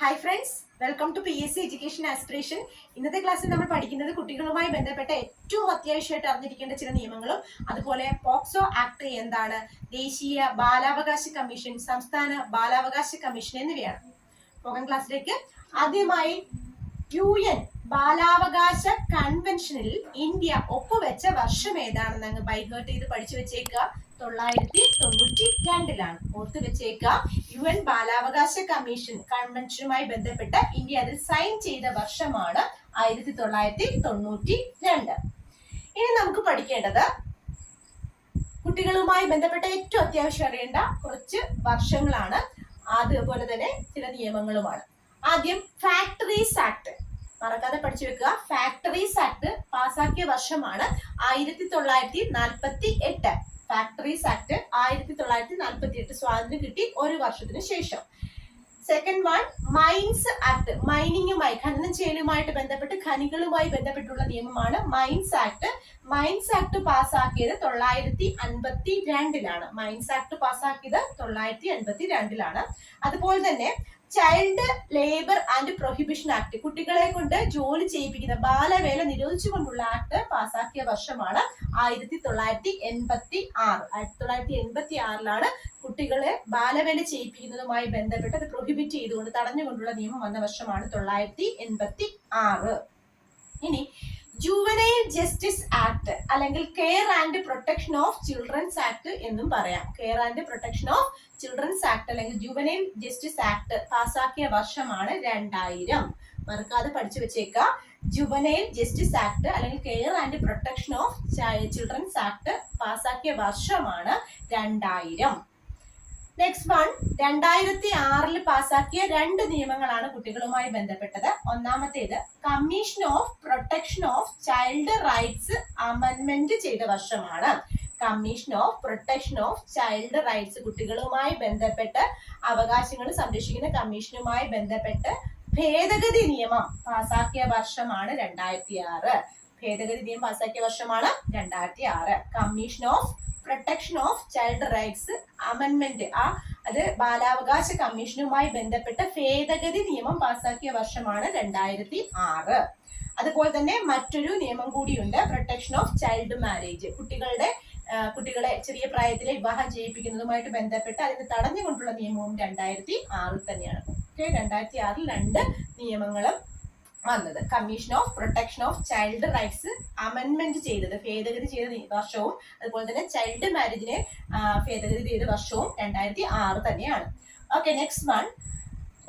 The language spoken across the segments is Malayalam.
Hi friends, welcome to PSC education aspiration. ഇന്നത്തെ ക്ലാസ്സിൽ നമ്മൾ പഠിക്കുന്നത് കുട്ടികളുമായി ബന്ധപ്പെട്ട ഏറ്റവും അത്യാവശ്യമായിട്ട് അറിഞ്ഞിരിക്കേണ്ട ചില നിയമങ്ങളും അതുപോലെ പോക്സോ ആക്ട് എന്താണ്, ദേശീയ ബാലാവകാശ കമ്മീഷൻ, സംസ്ഥാന ബാലാവകാശ കമ്മീഷൻ എന്നിവയാണ്. പോകാൻ ക്ലാസ്സിലേക്ക്. ആദ്യമായി UN ബാലാവകാശ കൺവെൻഷനിൽ ഇന്ത്യ ഒപ്പുവെച്ച വർഷം ഏതാണെന്ന് അങ്ങ് ബൈഹേർട്ട് ചെയ്ത് പഠിച്ചു വെച്ചേക്കുക. 1992 ഓർത്ത് വെച്ചേക്കുക. UN ബാലാവകാശ കൺവെൻഷനുമായി ബന്ധപ്പെട്ട് ഇന്ത്യ അതിൽ സൈൻ ചെയ്ത വർഷമാണ് 1992. ഇനി നമുക്ക് പഠിക്കേണ്ടത് കുട്ടികളുമായി ബന്ധപ്പെട്ട ഏറ്റവും അത്യാവശ്യം അറിയേണ്ട കുറച്ച് വർഷങ്ങളാണ്. അതുപോലെ തന്നെ ചില നിയമങ്ങളുമാണ്. ആദ്യം ഫാക്ടറീസ് ആക്ട് മറക്കാതെ പഠിച്ചു വെക്കുക. ഫാക്ടറീസ് ആക്ട് പാസാക്കിയ വർഷമാണ് 1948. ഫാക്ടറീസ് ആക്ട് 1948, സ്വാതന്ത്ര്യം കിട്ടി ഒരു വർഷത്തിന് ശേഷം. സെക്കൻഡ് വൺ മൈൻസ് ആക്ട്, മൈനിങ്ങുമായി ഖനനം ചെയ്യലുമായിട്ട് ബന്ധപ്പെട്ട് ഖനികളുമായി ബന്ധപ്പെട്ടുള്ള നിയമമാണ് മൈൻസ് ആക്ട്. മൈൻസ് ആക്ട് പാസ്സാക്കിയത് 1952. മൈൻസ് ആക്ട് പാസ്സാക്കിയത് 1952. അതുപോലെ തന്നെ child labour and prohibition act, കുട്ടികളെ കൊണ്ട് ജോലി ചെയ്യിപ്പിക്കുന്ന ബാലവേല നിരോധിച്ചുകൊണ്ടുള്ള ആക്ട് പാസ്സാക്കിയ വർഷമാണ് 1986. 1986 കുട്ടികളെ ബാലവേല ചെയ്യിപ്പിക്കുന്നതുമായി ബന്ധപ്പെട്ട് അത് പ്രൊഹിബിറ്റ് ചെയ്തുകൊണ്ട് തടഞ്ഞുകൊണ്ടുള്ള നിയമം വന്ന വർഷമാണ് 1986. ഇനി ജുവനൈൽ ജസ്റ്റിസ് ആക്ട് അല്ലെങ്കിൽ care and protection of children's act എന്നും പറയാം. Care and protection of children's act അല്ലെങ്കിൽ ജുവനൈൽ ജസ്റ്റിസ് ആക്ട് പാസ്സാക്കിയ വർഷമാണ് 2000. മറക്കാതെ പഠിച്ചു വെച്ചേക്കുക. ജുവനൈൽ ജസ്റ്റിസ് ആക്ട് അല്ലെങ്കിൽ care and protection of children's act പാസ്സാക്കിയ വർഷമാണ് 2000. നെക്സ്റ്റ് വൺ 2006 പാസ്സാക്കിയ 2 നിയമങ്ങളാണ് കുട്ടികളുമായി ബന്ധപ്പെട്ടത്. ഒന്നാമത്തേത് commission of protection of child rights അമെൻമെന്റ് ചെയ്ത വർഷമാണ്. Commission of protection of child rights, കുട്ടികളുമായി ബന്ധപ്പെട്ട് അവകാശങ്ങൾ സംരക്ഷിക്കുന്ന കമ്മീഷനുമായി ബന്ധപ്പെട്ട് ഭേദഗതി നിയമം പാസ്സാക്കിയ വർഷമാണ് 2006. ഭേദഗതി നിയമം പാസ്സാക്കിയ വർഷമാണ് 2006. Commission of protection of child rights അമെൻമെന്റ്, അത് ബാലാവകാശ കമ്മീഷനുമായി ബന്ധപ്പെട്ട ഭേദഗതി നിയമം പാസ്സാക്കിയ വർഷമാണ് 2006. അതുപോലെ തന്നെ മറ്റൊരു നിയമം കൂടിയുണ്ട്, പ്രൊട്ടക്ഷൻ ഓഫ് ചൈൽഡ് മാരേജ്, കുട്ടികളെ ചെറിയ പ്രായത്തിലെ വിവാഹം ചെയ്യിപ്പിക്കുന്നതുമായിട്ട് ബന്ധപ്പെട്ട് അതിന് തടഞ്ഞുകൊണ്ടുള്ള നിയമവും 2006 തന്നെയാണ്. 2006 2 നിയമങ്ങളും വന്നത്. Commission of protection of child rights അമെൻമെന്റ് ചെയ്തത്, ഭേദഗതി ചെയ്ത വർഷവും അതുപോലെ തന്നെ ചൈൽഡ് മാരേജിനെ ഭേദഗതി ചെയ്ത വർഷവും 2006 തന്നെയാണ്. ഓക്കെ, നെക്സ്റ്റ് വൺ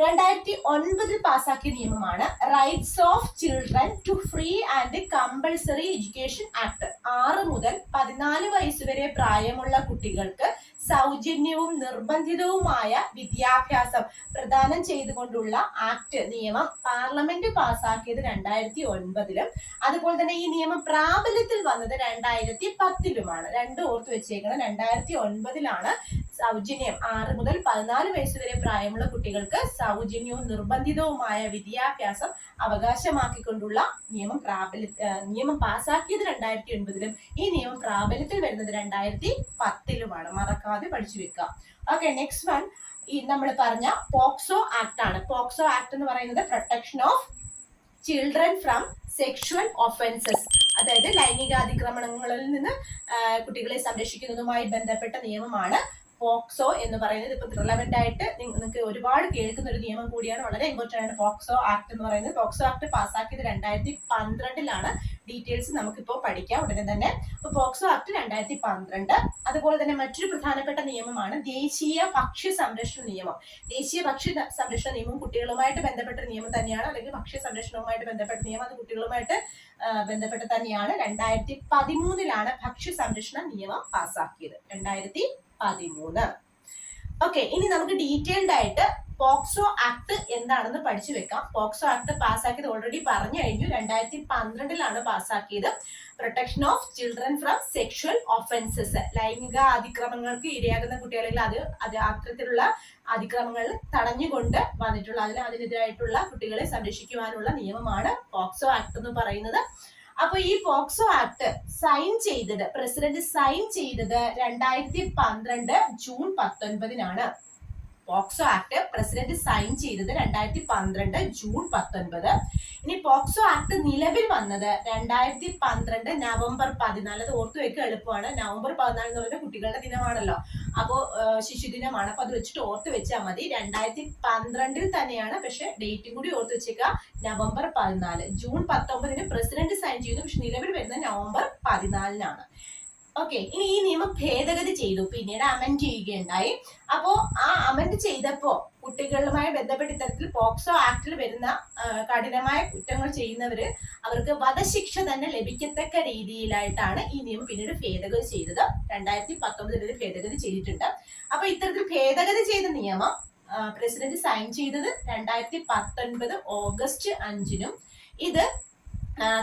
2009 പാസ്സാക്കിയ നിയമമാണ് rights of children to free and compulsory education act. 6 മുതൽ 14 വയസ്സ് വരെ പ്രായമുള്ള കുട്ടികൾക്ക് സൗജന്യവും നിർബന്ധിതവുമായ വിദ്യാഭ്യാസം പ്രദാനം ചെയ്തുകൊണ്ടുള്ള ആക്ട് നിയമം പാർലമെന്റ് പാസ്സാക്കിയത് 2009. അതുപോലെ തന്നെ ഈ നിയമം പ്രാബല്യത്തിൽ വന്നത് 2010. 2 ഓർത്ത് വെച്ചേക്കണം. 2009 സൗജന്യം 6 മുതൽ 14 വയസ്സ് വരെ പ്രായമുള്ള കുട്ടികൾക്ക് സൗജന്യവും നിർബന്ധിതവുമായ വിദ്യാഭ്യാസം അവകാശമാക്കിക്കൊണ്ടുള്ള നിയമം പാസ്സാക്കിയത് 2009. ഈ നിയമം പ്രാബല്യത്തിൽ വരുന്നത് 2010. മറക്കാതെ പഠിച്ചു വെക്കുക. ഓക്കെ, നെക്സ്റ്റ് വൺ നമ്മൾ പറഞ്ഞ പോക്സോ ആക്ട് ആണ്. പോക്സോ ആക്ട് എന്ന് പറയുന്നത് protection of children from sexual offences, അതായത് ലൈംഗികാതിക്രമണങ്ങളിൽ നിന്ന് കുട്ടികളെ സംരക്ഷിക്കുന്നതുമായി ബന്ധപ്പെട്ട നിയമമാണ് പോക്സോ എന്ന് പറയുന്നത്. ഇപ്പൊ റിലവന്റ് ആയിട്ട് നിങ്ങൾക്ക് ഒരുപാട് കേൾക്കുന്ന ഒരു നിയമം കൂടിയാണ്, വളരെ ഇമ്പോർട്ടന്റ് ആണ് പോക്സോ ആക്ട് എന്ന് പറയുന്നത്. POCSO act പാസ്സാക്കിയത് 2012. ഡീറ്റെയിൽസ് നമുക്കിപ്പോൾ പഠിക്കാം ഉടനെ തന്നെ. അപ്പൊ പോക്സോ ആക്ട് 2012. അതുപോലെ തന്നെ മറ്റൊരു പ്രധാനപ്പെട്ട നിയമമാണ് ദേശീയ ഭക്ഷ്യ സംരക്ഷണ നിയമം. ദേശീയ ഭക്ഷ്യ സംരക്ഷണ നിയമം കുട്ടികളുമായിട്ട് ബന്ധപ്പെട്ട നിയമം തന്നെയാണ്, അല്ലെങ്കിൽ ഭക്ഷ്യ സംരക്ഷണവുമായിട്ട് ബന്ധപ്പെട്ട നിയമം അത് കുട്ടികളുമായിട്ട് ബന്ധപ്പെട്ട് തന്നെയാണ്. 2013 ഭക്ഷ്യ സംരക്ഷണ നിയമം പാസ്സാക്കിയത്. 2013. ഓക്കെ, ഇനി നമുക്ക് ഡീറ്റെയിൽഡ് ആയിട്ട് പോക്സോ ആക്ട് എന്താണെന്ന് പഠിച്ചു വെക്കാം. പോക്സോ ആക്ട് പാസ്സാക്കിയത് ഓൾറെഡി പറഞ്ഞു കഴിഞ്ഞു. 2012 പാസ്സാക്കിയത്. Protection of children from sexual offences, ലൈംഗിക അതിക്രമങ്ങൾക്ക് ഇരയാകുന്ന കുട്ടികളിൽ അത് അത്തരത്തിലുള്ള അതിക്രമങ്ങൾ തടഞ്ഞുകൊണ്ട് വന്നിട്ടുള്ള അതിനെതിരായിട്ടുള്ള കുട്ടികളെ സംരക്ഷിക്കുവാനുള്ള നിയമമാണ് പോക്സോ ആക്ട് എന്ന് പറയുന്നത്. അപ്പൊ ഈ പോക്സോ ആക്ട് പ്രസിഡന്റ് സൈൻ ചെയ്തത് 2012 June 19. POCSO act president sign ചെയ്തത് 2012 ജൂൺ 19. ഇനി പോക്സോ ആക്ട് നിലവിൽ വന്നത് 2012 നവംബർ 14. അത് ഓർത്തു വെക്കുക എളുപ്പമാണ്. നവംബർ 14 എന്ന് പറയുന്നത് കുട്ടികളുടെ ദിനമാണല്ലോ, അപ്പോ ശിശുദിനമാണ്. അപ്പൊ അത് വെച്ചിട്ട് ഓർത്ത് വെച്ചാൽ മതി. 2012 തന്നെയാണ്, പക്ഷെ ഡേറ്റും കൂടി ഓർത്ത് വെച്ചേക്കുക, നവംബർ 14. ജൂൺ 19 പ്രസിഡന്റ് സൈൻ ചെയ്യുന്നു, പക്ഷെ നിലവിൽ വരുന്നത് നവംബർ 14. ഓക്കെ, ഇനി ഈ നിയമം ഭേദഗതി ചെയ്തു, പിന്നീട് അമെൻഡ് ചെയ്യുകയുണ്ടായി. അപ്പോ ആ അമെൻഡ് ചെയ്തപ്പോ കുട്ടികളുമായി ബന്ധപ്പെട്ട ഇത്തരത്തിൽ പോക്സോ ആക്ടിൽ വരുന്ന കഠിനമായ കുറ്റങ്ങൾ ചെയ്യുന്നവര് അവർക്ക് വധശിക്ഷ തന്നെ ലഭിക്കത്തക്ക രീതിയിലായിട്ടാണ് ഈ നിയമം പിന്നീട് ഭേദഗതി ചെയ്തത്. 2019 ഭേദഗതി ചെയ്തിട്ടുണ്ട്. അപ്പൊ ഇത്തരത്തിൽ ഭേദഗതി ചെയ്ത നിയമം പ്രസിഡന്റ് സൈൻ ചെയ്തത് 2019 ഓഗസ്റ്റ് 5. ഇത്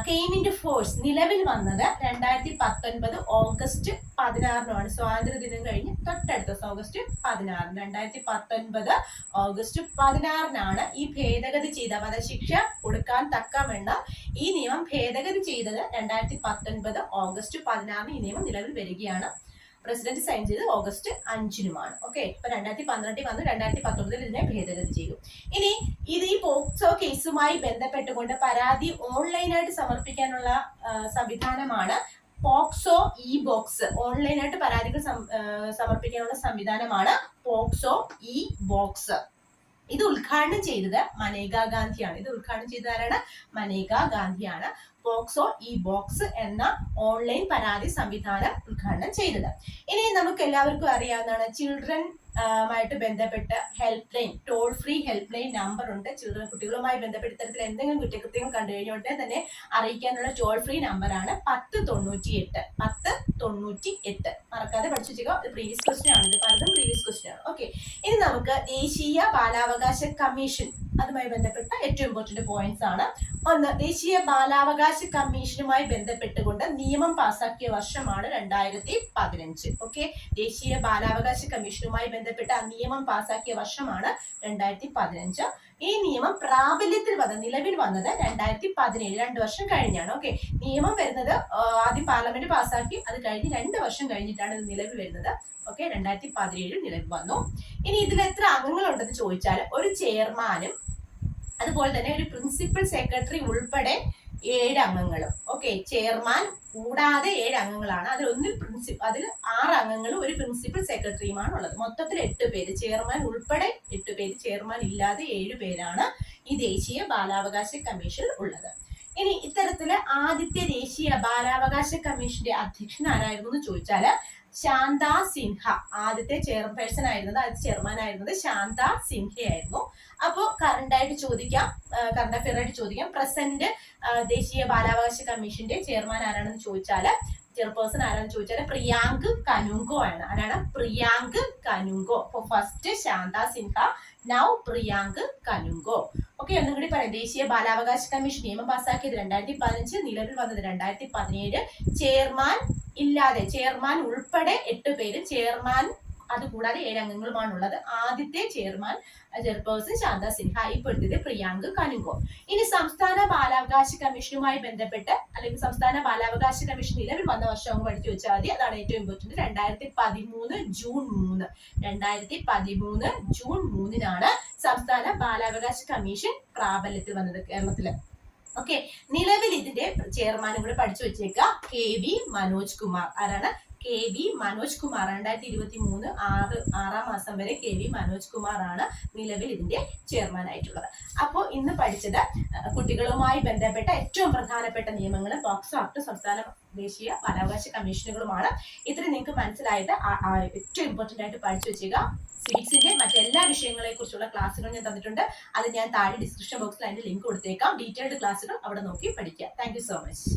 കെയിം ഇൻ ടു ഫോഴ്സ് നിലവിൽ വന്നത് 2019 ഓഗസ്റ്റ് 16. സ്വാതന്ത്ര്യ ദിനം കഴിഞ്ഞ് തൊട്ടടുത്ത ഓഗസ്റ്റ് 16. 2019 ഓഗസ്റ്റ് 16 ഈ ഭേദഗതി ചെയ്ത വധശിക്ഷ കൊടുക്കാൻ തക്കവണ്ണം ഈ നിയമം ഭേദഗതി ചെയ്തത് 2019 ഓഗസ്റ്റ് 16 ഈ നിയമം നിലവിൽ വരികയാണ്. പ്രസിഡന്റ് സൈൻ ചെയ്ത് ഓഗസ്റ്റ് 5. ഓക്കെ, ഇപ്പൊ 2012 വന്നു, 2019 ഇതിനെ ഭേദഗതി ചെയ്തു. ഇനി ഇത് ഈ പോക്സോ കേസുമായി ബന്ധപ്പെട്ടുകൊണ്ട് പരാതി ഓൺലൈനായിട്ട് സമർപ്പിക്കാനുള്ള സംവിധാനമാണ് പോക്സോ ഇ ബോക്സ്. ഓൺലൈനായിട്ട് പരാതികൾ സമർപ്പിക്കാനുള്ള സംവിധാനമാണ് പോക്സോ ഇ ബോക്സ്. ഇത് ഉദ്ഘാടനം ചെയ്തത് മനേകാ ഗാന്ധിയാണ്. ഇത് ഉദ്ഘാടനം ചെയ്തത് ആരാണ്? മനേകാ ഗാന്ധിയാണ് പോക്സോ ഇ ബോക്സ് എന്ന ഓൺലൈൻ പരാതി സംവിധാനം ഉദ്ഘാടനം ചെയ്തത്. ഇനി നമുക്ക് എല്ലാവർക്കും അറിയാവുന്നതാണ്, ചിൽഡ്രൻ മായിട്ട് ബന്ധപ്പെട്ട helpline, toll free helpline number ഉണ്ട്. കുട്ടികളുമായി ബന്ധപ്പെട്ട ഇത്തരത്തിൽ എന്തെങ്കിലും കുറ്റകൃത്യം കണ്ടു കഴിഞ്ഞോട്ടെ തന്നെ അറിയിക്കാനുള്ള ടോൾ ഫ്രീ നമ്പറാണ് 1098. 1098 മറക്കാതെ പഠിച്ചു വെച്ചേക്കുക. ഇത് പ്രീവിയസ് ക്വസ്റ്റ്യൻ ആണ്, ഇത് പലതും പ്രീവിയസ് ക്വസ്റ്റ്യൻ ആണ്. ഓക്കെ, ഇനി നമുക്ക് ദേശീയ ബാലാവകാശ കമ്മീഷൻ, അതുമായി ബന്ധപ്പെട്ട ഏറ്റവും ഇമ്പോർട്ടന്റ് പോയിന്റ്സ് ആണ്. ഒന്ന്, ദേശീയ ബാലാവകാശ കമ്മീഷനുമായി ബന്ധപ്പെട്ടുകൊണ്ട് നിയമം പാസാക്കിയ വർഷമാണ് 2015. ഓക്കെ, ദേശീയ ബാലാവകാശ കമ്മീഷനുമായി ബന്ധപ്പെട്ട നിയമം പാസാക്കിയ വർഷമാണ് 2015. ഈ നിയമം പ്രാബല്യത്തിൽ നിലവിൽ വന്നത് 2017, 2 വർഷം കഴിഞ്ഞാണ്. ഓക്കെ, നിയമം വരുന്നത് ആദ്യം പാർലമെന്റ് പാസാക്കി, അത് കഴിഞ്ഞ് 2 വർഷം കഴിഞ്ഞിട്ടാണ് ഇത് നിലവിൽ വരുന്നത്. ഓക്കെ, 2017 നിലവിൽ വന്നു. ഇനി ഇതിൽ എത്ര അംഗങ്ങളുണ്ടെന്ന് ചോദിച്ചാൽ ഒരു ചെയർമാനും അതുപോലെ തന്നെ ഒരു പ്രിൻസിപ്പൽ സെക്രട്ടറി ഉൾപ്പെടെ 7 അംഗങ്ങളും. ഓക്കെ, ചെയർമാൻ കൂടാതെ 7 അംഗങ്ങളാണ്. അതിൽ 6 അംഗങ്ങളും ഒരു പ്രിൻസിപ്പൽ സെക്രട്ടറിയുമാണ് ഉള്ളത്. മൊത്തത്തിൽ 8 പേര്, ചെയർമാൻ ഉൾപ്പെടെ 8 പേര്, ചെയർമാൻ ഇല്ലാതെ 7 പേരാണ് ഈ ദേശീയ ബാലാവകാശ കമ്മീഷൻ ഉള്ളത്. ഇനി ഇത്തരത്തില് ആദ്യത്തെ ദേശീയ ബാലാവകാശ കമ്മീഷന്റെ അധ്യക്ഷൻ ആരായിരുന്നു എന്ന് ചോദിച്ചാല് ശാന്ത സിൻഹ. ആദ്യത്തെ ചെയർപേഴ്സൺ ആയിരുന്നത്, ആദ്യത്തെ ചെയർമാൻ ആയിരുന്നത് ശാന്ത സിൻഹയായിരുന്നു. അപ്പോ കറണ്ട് അഫെയർ ആയിട്ട് ചോദിക്കാം, പ്രസന്റ് ദേശീയ ബാലാവകാശ കമ്മീഷന്റെ ചെയർമാൻ ആരാണെന്ന് ചോദിച്ചാല്, ചെയർപേഴ്സൺ ആരാണെന്ന് ചോദിച്ചാൽ പ്രിയാങ്ക് കനുങ്കോ ആണ്. ആരാണ്? പ്രിയാങ്ക് കനുങ്കോ. അപ്പൊ first Shantha Sinha, now Priyank Kanungo. Okay, ഒന്നും കൂടി പറയാം. ദേശീയ ബാലാവകാശ കമ്മീഷൻ നിയമം പാസാക്കിയത് 2015, നിലവിൽ വന്നത് 2017. ചെയർമാൻ ഇല്ലാതെ, ചെയർമാൻ ഉൾപ്പെടെ 8 പേര്, ചെയർമാൻ അതുകൂടാതെ 7 അംഗങ്ങളുമാണുള്ളത്. ആദ്യത്തെ ചെയർപേഴ്സൺ ശാന്ത സിൻഹ, ഇപ്പോഴത്തെ പ്രിയാങ്ക് കനുങ്കോ. ഇനി സംസ്ഥാന ബാലാവകാശ കമ്മീഷനുമായി ബന്ധപ്പെട്ട് അല്ലെങ്കിൽ സംസ്ഥാന ബാലാവകാശ കമ്മീഷൻ നിലവിൽ വന്ന വർഷം പഠിച്ചു വെച്ചാൽ മതി. അതാണ് ഏറ്റവും ഇമ്പോർട്ടന്റ്. 2013 ജൂൺ 3. 2013 ജൂൺ 3 സംസ്ഥാന ബാലാവകാശ കമ്മീഷൻ പ്രാബല്യത്തിൽ വന്നത് കേരളത്തില്. ഓക്കെ, നിലവിൽ ഇതിന്റെ ചെയർമാനും കൂടെ പഠിച്ചു വെച്ചേക്കുക, KV മനോജ് കുമാർ. ആരാണ്? KV മനോജ് കുമാർ. 2023 6 മാസം വരെ KV മനോജ് കുമാർ ആണ് നിലവിൽ ഇതിന്റെ ചെയർമാൻ ആയിട്ടുള്ളത്. അപ്പോൾ ഇന്ന് പഠിച്ചത് കുട്ടികളുമായി ബന്ധപ്പെട്ട ഏറ്റവും പ്രധാനപ്പെട്ട നിയമങ്ങൾ പോക്സോ ആക്ട്, സംസ്ഥാന ദേശീയ ബാലാവകാശ കമ്മീഷനുകളുമാണ്. ഇത്രയും നിങ്ങൾക്ക് മനസ്സിലായത് ഏറ്റവും ഇമ്പോർട്ടന്റ് ആയിട്ട് പഠിച്ചു വെച്ചേക്കുക. സിവിക്സിന്റെ മറ്റെല്ലാ വിഷയങ്ങളെ കുറിച്ചുള്ള ക്ലാസ്സുകൾ ഞാൻ തന്നിട്ടുണ്ട്. അത് ഞാൻ താഴെ ഡിസ്ക്രിപ്ഷൻ ബോക്സിൽ അതിന്റെ ലിങ്ക് കൊടുത്തേക്കാം. ഡീറ്റെയിൽഡ് ക്ലാസ്സുകൾ അവിടെ നോക്കി പഠിക്കുക. Thank you so much.